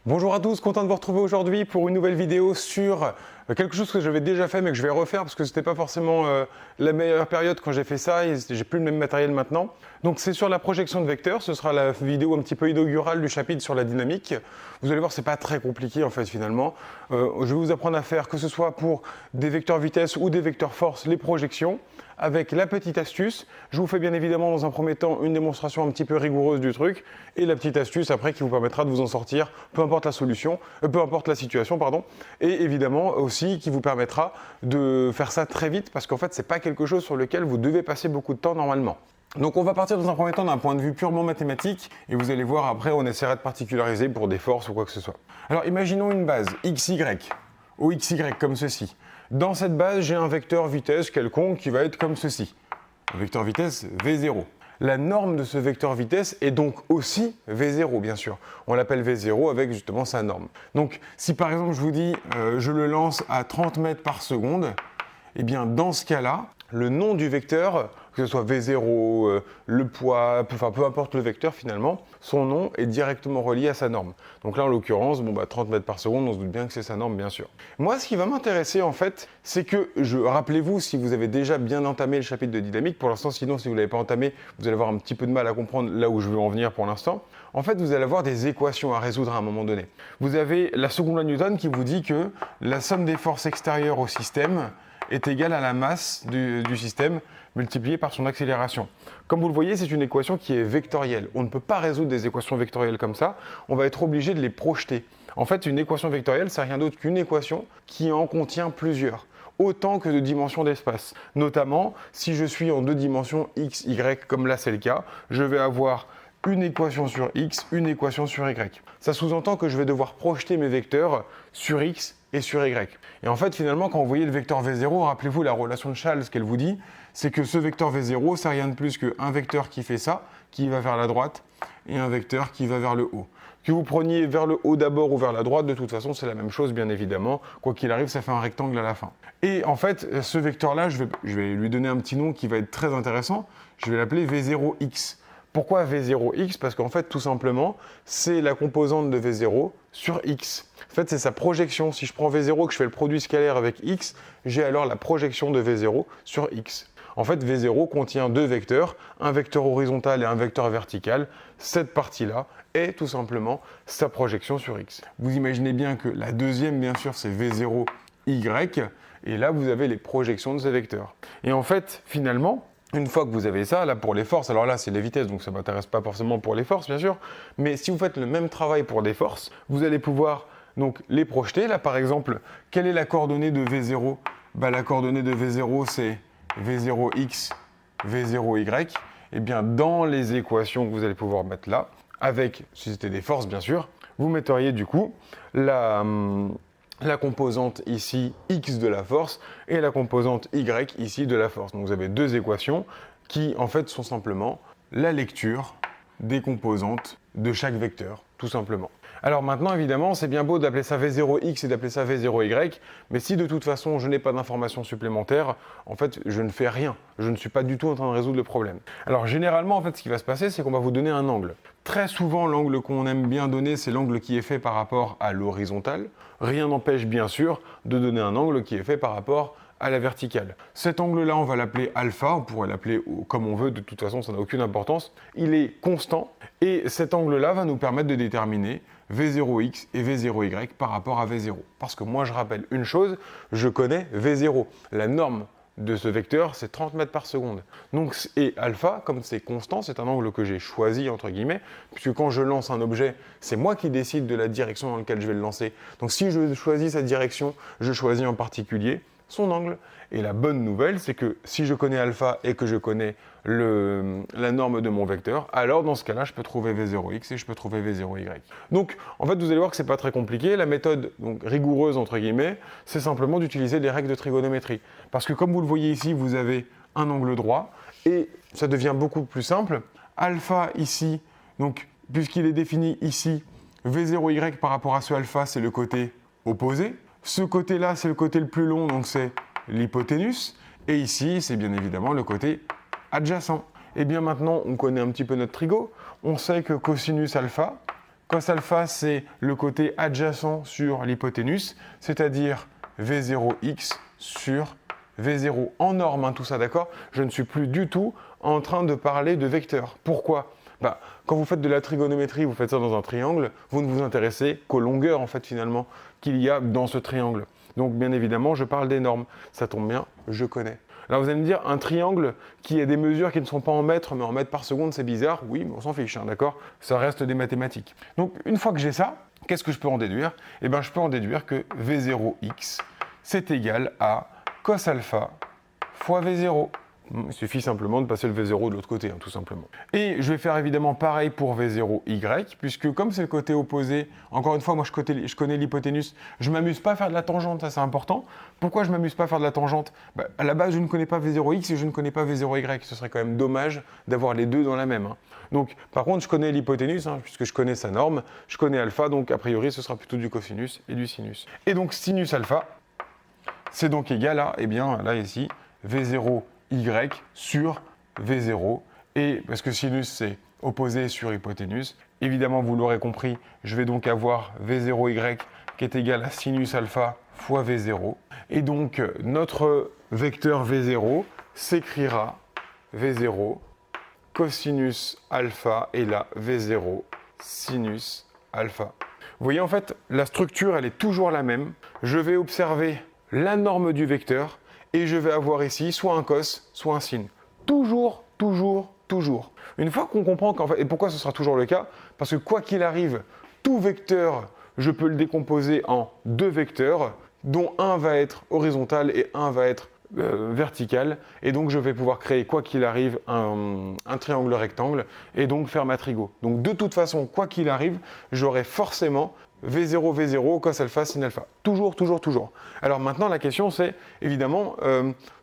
Bonjour à tous, content de vous retrouver aujourd'hui pour une nouvelle vidéo sur quelque chose que j'avais déjà fait mais que je vais refaire parce que c'était pas forcément la meilleure période quand j'ai fait ça et j'ai plus le même matériel maintenant. Donc c'est sur la projection de vecteurs, ce sera la vidéo un petit peu inaugurale du chapitre sur la dynamique. Vous allez voir, c'est pas très compliqué en fait finalement. Je vais vous apprendre à faire que ce soit pour des vecteurs vitesse ou des vecteurs force, les projections. Avec la petite astuce, je vous fais bien évidemment dans un premier temps une démonstration un petit peu rigoureuse du truc et la petite astuce après qui vous permettra de vous en sortir, peu importe la solution, peu importe la situation, pardon, et évidemment aussi qui vous permettra de faire ça très vite parce qu'en fait c'est pas quelque chose sur lequel vous devez passer beaucoup de temps normalement. Donc on va partir dans un premier temps d'un point de vue purement mathématique et vous allez voir après on essaiera de particulariser pour des forces ou quoi que ce soit. Alors imaginons une base XY ou XY comme ceci. Dans cette base, j'ai un vecteur vitesse quelconque qui va être comme ceci. Un vecteur vitesse V0. La norme de ce vecteur vitesse est donc aussi V0, bien sûr. On l'appelle V0 avec justement sa norme. Donc, si par exemple je vous dis je le lance à 30 mètres par seconde, eh bien dans ce cas-là, le nom du vecteur, que ce soit V0, le poids, peu importe le vecteur finalement, son nom est directement relié à sa norme. Donc là en l'occurrence, 30 mètres par seconde, on se doute bien que c'est sa norme bien sûr. Moi ce qui va m'intéresser en fait, c'est que, rappelez-vous si vous avez déjà bien entamé le chapitre de dynamique, pour l'instant sinon si vous ne l'avez pas entamé, vous allez avoir un petit peu de mal à comprendre là où je veux en venir pour l'instant. En fait vous allez avoir des équations à résoudre à un moment donné. Vous avez la seconde loi de Newton qui vous dit que la somme des forces extérieures au système est égale à la masse du système multipliée par son accélération. Comme vous le voyez, c'est une équation qui est vectorielle. On ne peut pas résoudre des équations vectorielles comme ça, on va être obligé de les projeter. En fait, une équation vectorielle, c'est rien d'autre qu'une équation qui en contient plusieurs, autant que de dimensions d'espace. Notamment, si je suis en deux dimensions x, y, comme là c'est le cas, je vais avoir une équation sur x, une équation sur y. Ça sous-entend que je vais devoir projeter mes vecteurs sur x et sur y. Et en fait, finalement, quand vous voyez le vecteur V0, rappelez-vous la relation de Chasles, ce qu'elle vous dit, c'est que ce vecteur V0, c'est rien de plus qu'un vecteur qui fait ça, qui va vers la droite, et un vecteur qui va vers le haut. Que vous preniez vers le haut d'abord ou vers la droite, de toute façon, c'est la même chose, bien évidemment. Quoi qu'il arrive, ça fait un rectangle à la fin. Et en fait, ce vecteur-là, je vais lui donner un petit nom qui va être très intéressant. Je vais l'appeler V0x. Pourquoi V0x? Parce qu'en fait, tout simplement, c'est la composante de V0 sur x. En fait, c'est sa projection. Si je prends V0 et que je fais le produit scalaire avec x, j'ai alors la projection de V0 sur x. En fait, V0 contient deux vecteurs, un vecteur horizontal et un vecteur vertical. Cette partie-là est tout simplement sa projection sur x. Vous imaginez bien que la deuxième, bien sûr, c'est V0y. Et là, vous avez les projections de ces vecteurs. Et en fait, finalement, une fois que vous avez ça, là pour les forces, alors là c'est les vitesses, donc ça ne m'intéresse pas forcément pour les forces bien sûr, mais si vous faites le même travail pour des forces, vous allez pouvoir donc les projeter. Là par exemple, quelle est la coordonnée de V0 ? La coordonnée de V0 c'est V0x, V0y. Et bien dans les équations que vous allez pouvoir mettre là, avec, si c'était des forces bien sûr, vous metteriez du coup la composante ici x de la force et la composante y ici de la force. Donc vous avez deux équations qui en fait sont simplement la lecture des composantes de chaque vecteur, tout simplement. Alors maintenant évidemment c'est bien beau d'appeler ça V0x et d'appeler ça V0y, mais si de toute façon je n'ai pas d'informations supplémentaires, en fait je ne fais rien, je ne suis pas du tout en train de résoudre le problème. Alors généralement en fait ce qui va se passer c'est qu'on va vous donner un angle. Très souvent l'angle qu'on aime bien donner c'est l'angle qui est fait par rapport à l'horizontale. Rien n'empêche bien sûr de donner un angle qui est fait par rapport à la verticale. Cet angle-là, on va l'appeler alpha, on pourrait l'appeler comme on veut, de toute façon ça n'a aucune importance. Il est constant et cet angle-là va nous permettre de déterminer V0x et V0y par rapport à V0. Parce que moi je rappelle une chose, je connais V0. La norme de ce vecteur, c'est 30 mètres par seconde. Donc, et alpha, comme c'est constant, c'est un angle que j'ai choisi, entre guillemets, puisque quand je lance un objet, c'est moi qui décide de la direction dans laquelle je vais le lancer. Donc si je choisis sa direction, je choisis en particulier son angle. Et la bonne nouvelle, c'est que si je connais alpha et que je connais la norme de mon vecteur, alors dans ce cas-là, je peux trouver V0x et je peux trouver V0y. Donc, en fait, vous allez voir que c'est pas très compliqué. La méthode donc, rigoureuse, entre guillemets, c'est simplement d'utiliser les règles de trigonométrie. Parce que comme vous le voyez ici, vous avez un angle droit et ça devient beaucoup plus simple. Alpha ici, donc puisqu'il est défini ici, V0y par rapport à ce alpha, c'est le côté opposé. Ce côté-là, c'est le côté le plus long, donc c'est l'hypoténuse. Et ici, c'est bien évidemment le côté adjacent. Et bien maintenant, on connaît un petit peu notre trigo. On sait que cosinus alpha, Cos alpha, c'est le côté adjacent sur l'hypoténuse, c'est-à-dire V0x sur V0 en norme, hein, tout ça, d'accord? Je ne suis plus du tout en train de parler de vecteurs. Pourquoi? Quand vous faites de la trigonométrie, vous faites ça dans un triangle, vous ne vous intéressez qu'aux longueurs, en fait, finalement, qu'il y a dans ce triangle. Donc, bien évidemment, je parle des normes. Ça tombe bien, je connais. Alors, vous allez me dire, un triangle qui a des mesures qui ne sont pas en mètres, mais en mètres par seconde, c'est bizarre. Oui, mais on s'en fiche, hein, d'accord? Ça reste des mathématiques. Donc, une fois que j'ai ça, qu'est-ce que je peux en déduire? Eh bien, je peux en déduire que V0x, c'est égal à cos alpha fois V0. Il suffit simplement de passer le V0 de l'autre côté, hein, tout simplement. Et je vais faire évidemment pareil pour V0y, puisque comme c'est le côté opposé, encore une fois, moi je connais l'hypoténuse, je ne m'amuse pas à faire de la tangente, ça c'est important. Pourquoi je ne m'amuse pas à faire de la tangente? À la base, je ne connais pas V0x et je ne connais pas V0y. Ce serait quand même dommage d'avoir les deux dans la même. Hein. Donc, par contre, je connais l'hypoténuse, hein, puisque je connais sa norme, je connais alpha, donc a priori, ce sera plutôt du cosinus et du sinus. Et donc, sinus alpha, c'est donc égal à, eh bien, là ici, V0y sur V0, et parce que sinus c'est opposé sur hypoténuse, évidemment vous l'aurez compris, je vais donc avoir V0y qui est égal à sinus alpha fois V0, et donc notre vecteur V0 s'écrira V0 cosinus alpha, et là V0 sinus alpha. Vous voyez en fait, la structure elle est toujours la même, je vais observer la norme du vecteur, et je vais avoir ici soit un cos, soit un sin. Toujours, toujours, toujours. Une fois qu'on comprend qu'en fait, et pourquoi ce sera toujours le cas? Parce que quoi qu'il arrive, tout vecteur, je peux le décomposer en deux vecteurs, dont un va être horizontal et un va être vertical. Et donc, je vais pouvoir créer, quoi qu'il arrive, un triangle rectangle et donc faire ma trigo. Donc, de toute façon, quoi qu'il arrive, j'aurai forcément V0, V0, cos alpha, sin alpha. Toujours, toujours, toujours. Alors maintenant, la question c'est, évidemment,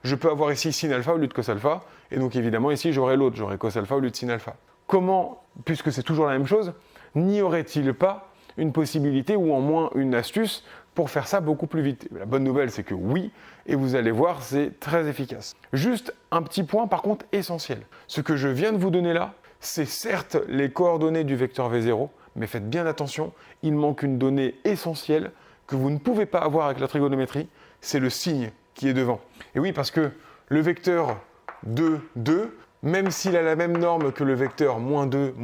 je peux avoir ici sin alpha au lieu de cos alpha, et donc évidemment ici j'aurai l'autre, j'aurai cos alpha au lieu de sin alpha. Comment, puisque c'est toujours la même chose, n'y aurait-il pas une possibilité ou en moins une astuce pour faire ça beaucoup plus vite? La bonne nouvelle c'est que oui, et vous allez voir, c'est très efficace. Juste un petit point par contre essentiel. Ce que je viens de vous donner là, c'est certes les coordonnées du vecteur V0, mais faites bien attention, il manque une donnée essentielle que vous ne pouvez pas avoir avec la trigonométrie, c'est le signe qui est devant. Et oui, parce que le vecteur 2, 2, même s'il a la même norme que le vecteur moins 2,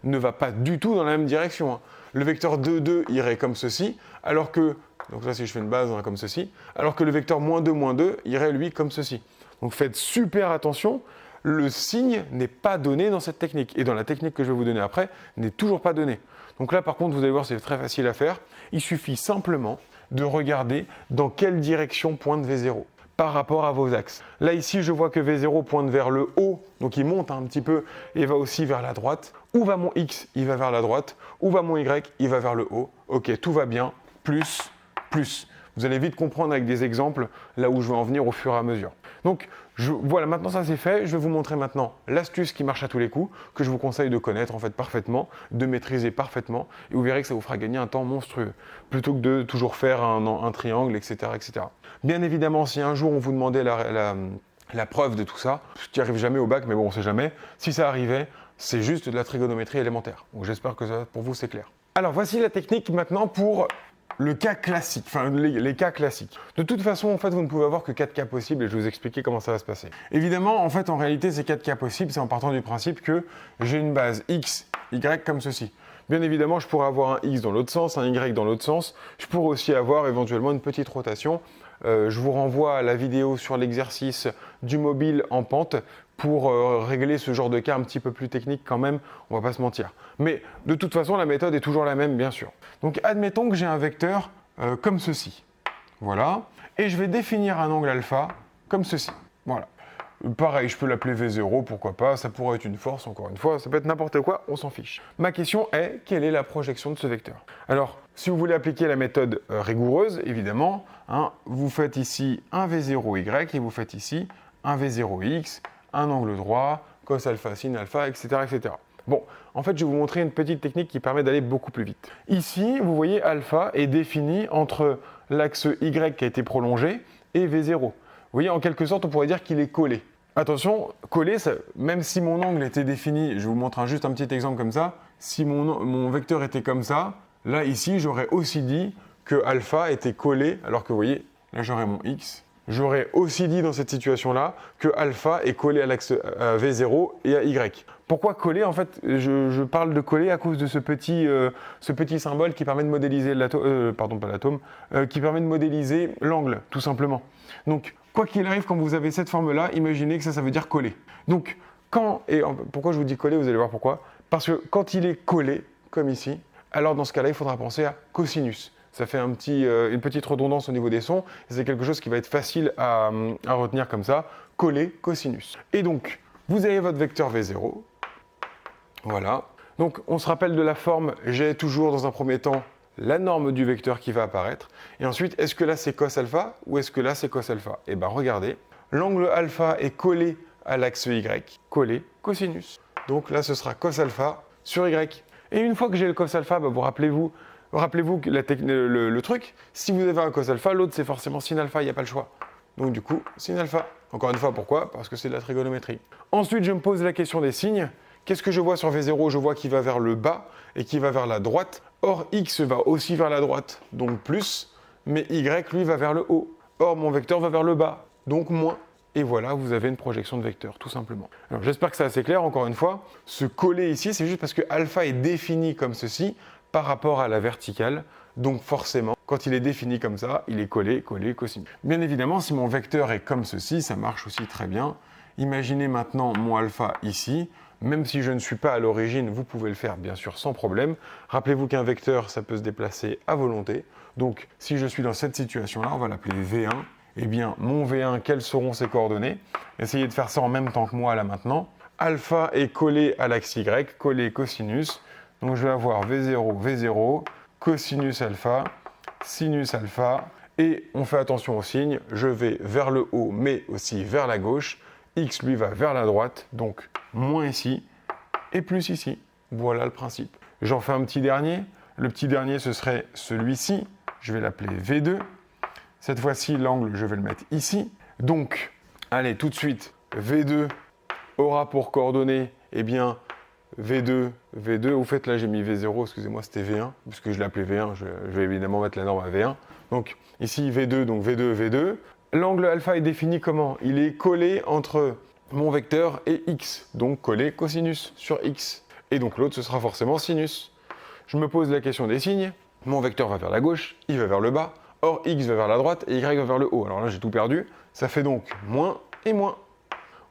ne va pas du tout dans la même direction. Hein. Le vecteur 2, 2 irait comme ceci, alors que, donc là si je fais une base hein, comme ceci, alors que le vecteur moins 2 irait lui comme ceci. Donc faites super attention. Le signe n'est pas donné dans cette technique. Et dans la technique que je vais vous donner après, n'est toujours pas donné. Donc là, par contre, vous allez voir, c'est très facile à faire. Il suffit simplement de regarder dans quelle direction pointe V0 par rapport à vos axes. Là, ici, je vois que V0 pointe vers le haut, donc il monte un petit peu et va aussi vers la droite. Où va mon X? Il va vers la droite. Où va mon Y? Il va vers le haut. Ok, tout va bien. Plus, plus. Vous allez vite comprendre avec des exemples là où je vais en venir au fur et à mesure. Donc, voilà, maintenant ça c'est fait. Je vais vous montrer maintenant l'astuce qui marche à tous les coups, que je vous conseille de connaître en fait parfaitement, de maîtriser parfaitement, et vous verrez que ça vous fera gagner un temps monstrueux, plutôt que de toujours faire un triangle, etc., etc. Bien évidemment, si un jour on vous demandait la preuve de tout ça, ce qui arrive jamais au bac, mais bon, on sait jamais, si ça arrivait, c'est juste de la trigonométrie élémentaire. Donc j'espère que ça, pour vous c'est clair. Alors voici la technique maintenant pour le cas classique, enfin les cas classiques. De toute façon, en fait, vous ne pouvez avoir que 4 cas possibles et je vais vous expliquer comment ça va se passer. Évidemment, en fait, en réalité, ces 4 cas possibles, c'est en partant du principe que j'ai une base x, y comme ceci. Bien évidemment, je pourrais avoir un x dans l'autre sens, un y dans l'autre sens. Je pourrais aussi avoir éventuellement une petite rotation. Je vous renvoie à la vidéo sur l'exercice du mobile en pente pour régler ce genre de cas un petit peu plus technique quand même, on va pas se mentir. Mais de toute façon, la méthode est toujours la même, bien sûr. Donc admettons que j'ai un vecteur comme ceci. Voilà. Et je vais définir un angle alpha comme ceci. Voilà. Pareil, je peux l'appeler V0, pourquoi pas, ça pourrait être une force, encore une fois, ça peut être n'importe quoi, on s'en fiche. Ma question est, quelle est la projection de ce vecteur? Alors, si vous voulez appliquer la méthode rigoureuse, évidemment, hein, vous faites ici un V0y et vous faites ici un V0x, un angle droit, cos alpha, sin alpha, etc., etc. Bon, en fait, je vais vous montrer une petite technique qui permet d'aller beaucoup plus vite. Ici, vous voyez, alpha est défini entre l'axe y qui a été prolongé et V0. Vous voyez, en quelque sorte, on pourrait dire qu'il est collé. Attention, coller, même si mon angle était défini, je vous montre juste un petit exemple comme ça, si mon vecteur était comme ça, là ici j'aurais aussi dit que alpha était collé, alors que vous voyez, là j'aurais mon x, j'aurais aussi dit dans cette situation-là que alpha est collé à l'axe V0 et à y. Pourquoi coller? En fait, je parle de coller à cause de ce petit symbole qui permet de modéliser l'atome, pardon pas l'atome, qui permet de modéliser l'angle, tout simplement. Donc, quoi qu'il arrive, quand vous avez cette forme-là, imaginez que ça veut dire coller. Donc, pourquoi je vous dis coller, vous allez voir pourquoi. Parce que quand il est collé, comme ici, alors dans ce cas-là, il faudra penser à cosinus. Ça fait une petite redondance au niveau des sons, et c'est quelque chose qui va être facile à retenir comme ça, coller, cosinus. Et donc, vous avez votre vecteur V0, voilà. Donc, on se rappelle de la forme, j'ai toujours dans un premier temps la norme du vecteur qui va apparaître. Et ensuite, est-ce que là c'est cos alpha ou est-ce que là c'est cos alpha? Eh bien regardez, l'angle alpha est collé à l'axe Y, collé cosinus. Donc là ce sera cos alpha sur Y. Et une fois que j'ai le cos alpha, bah, rappelez-vous que le truc, si vous avez un cos alpha, l'autre c'est forcément sin alpha, il n'y a pas le choix. Donc du coup, sin alpha. Encore une fois, pourquoi? Parce que c'est de la trigonométrie. Ensuite, je me pose la question des signes. Qu'est-ce que je vois sur V0? Je vois qu'il va vers le bas et qu'il va vers la droite. Or, X va aussi vers la droite, donc plus, mais Y, lui, va vers le haut. Or, mon vecteur va vers le bas, donc moins. Et voilà, vous avez une projection de vecteur, tout simplement. Alors, j'espère que c'est assez clair, encore une fois. Ce coller ici, c'est juste parce que alpha est défini comme ceci par rapport à la verticale. Donc, forcément, quand il est défini comme ça, il est collé, collé, cosinus. Bien évidemment, si mon vecteur est comme ceci, ça marche aussi très bien. Imaginez maintenant mon alpha ici. Même si je ne suis pas à l'origine, vous pouvez le faire bien sûr sans problème. Rappelez-vous qu'un vecteur, ça peut se déplacer à volonté. Donc, si je suis dans cette situation-là, on va l'appeler V1. Eh bien, mon V1, quelles seront ses coordonnées? Essayez de faire ça en même temps que moi là maintenant. Alpha est collé à l'axe Y, collé cosinus. Donc, je vais avoir V0, V0, cosinus alpha, sinus alpha. Et on fait attention aux signes. Je vais vers le haut, mais aussi vers la gauche. X, lui, va vers la droite, donc moins ici, et plus ici. Voilà le principe. J'en fais un petit dernier. Le petit dernier, ce serait celui-ci. Je vais l'appeler V2. Cette fois-ci, l'angle, je vais le mettre ici. Donc, allez, tout de suite, V2 aura pour coordonnées, eh bien, V2, V2. Au fait, là, j'ai mis V0, excusez-moi, c'était V1, puisque je l'appelais V1, je vais évidemment mettre la norme à V1. Donc, ici, V2, donc V2, V2. L'angle alpha est défini comment? Il est collé entre mon vecteur et x, donc collé cosinus sur x. Et donc l'autre, ce sera forcément sinus. Je me pose la question des signes. Mon vecteur va vers la gauche, il va vers le bas. Or, x va vers la droite et y va vers le haut. Alors là, j'ai tout perdu. Ça fait donc moins et moins.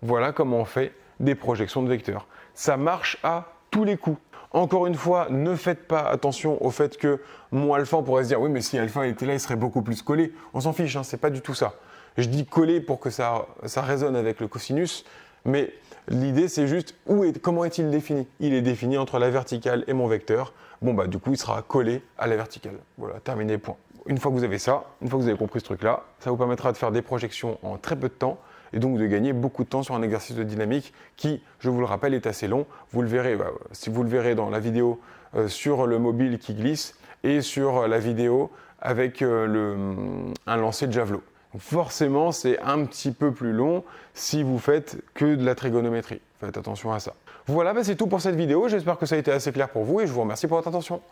Voilà comment on fait des projections de vecteurs. Ça marche à tous les coups. Encore une fois, ne faites pas attention au fait que mon alpha, on pourrait se dire, oui, mais si alpha était là, il serait beaucoup plus collé. On s'en fiche, hein, c'est pas du tout ça. Je dis collé pour que ça résonne avec le cosinus, mais l'idée c'est juste comment est-il défini? Il est défini entre la verticale et mon vecteur. Bon bah du coup il sera collé à la verticale. Voilà, terminé, point. Une fois que vous avez ça, une fois que vous avez compris ce truc-là, ça vous permettra de faire des projections en très peu de temps et donc de gagner beaucoup de temps sur un exercice de dynamique qui, je vous le rappelle, est assez long. Vous le verrez, si vous le verrez dans la vidéo sur le mobile qui glisse et sur la vidéo avec un lancer de javelot. Donc forcément, c'est un petit peu plus long si vous faites que de la trigonométrie. Faites attention à ça. Voilà, c'est tout pour cette vidéo. J'espère que ça a été assez clair pour vous et je vous remercie pour votre attention.